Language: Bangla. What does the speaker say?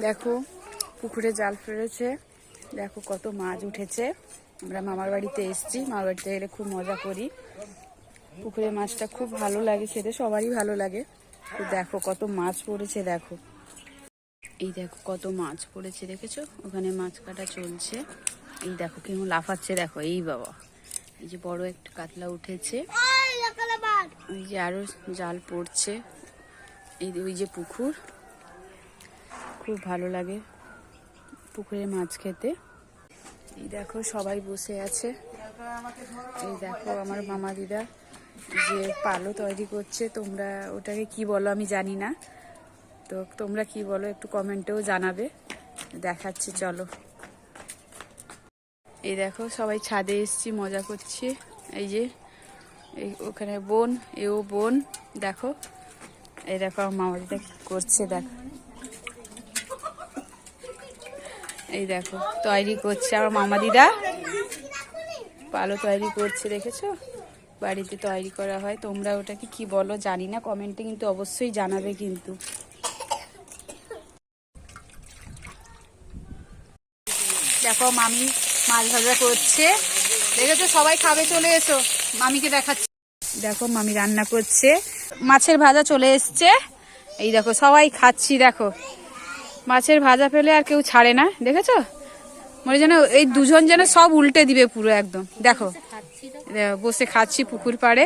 দেখো পুকুরে জাল ফেলেছে, দেখো কত মাছ উঠেছে। আমরা মামার বাড়িতে এসেছি, মামার বাড়িতে এলে খুব মজা করি। পুকুরের মাছটা খুব ভালো লাগে খেতে, সবারই ভালো লাগে। তো দেখো কত মাছ পড়েছে, দেখো এই দেখো কত মাছ পড়েছে, দেখেছো? ওখানে মাছ কাটা চলছে। এই দেখো কেমন লাফাচ্ছে, দেখো এই বাবা, এই যে বড় একটা কাতলা উঠেছে, ওই যে আরো জাল পড়ছে। এই ওই যে পুকুর, খুব ভালো লাগে পুকুরে মাছ খেতে। এই দেখো সবাই বসে আছে। এই দেখো আমার মামা দিদা যে পালো তৈরি করছে, তোমরা ওটাকে কি বলো আমি জানি না, তো তোমরা কি বলো একটু কমেন্টেও জানাবে। দেখাচ্ছি চলো। এই দেখো সবাই ছাদে এসছি, মজা করছি। এই যে এই ওখানে বোন, এও বোন, দেখো এই দেখো আমার মামা দিদা কি করছে, দেখো এই দেখো তৈরি করছে আমার মামা দিদা, পালো তৈরি করছে, দেখেছো? বাড়িতে তৈরি করা হয়, তোমরা ওটাকে কি বলো জানি না, কমেন্টে কিন্তু অবশ্যই জানাবে কিন্তু। দেখো মামি মাছ ভাজা করছে, দেখেছো? সবাই খাবে, চলে এসো, মামিকে দেখাচ্ছি। দেখো মামি রান্না করছে, মাছের ভাজা চলে এসছে। এই দেখো সবাই খাচ্ছি, দেখো মাছের ভাজা পেলে আর কেউ ছাড়ে না, দেখেছো? মনে যেন এই দুজন যেন সব উল্টে দিবে পুরো একদম। দেখো বসে খাচ্ছি পুকুর পাড়ে।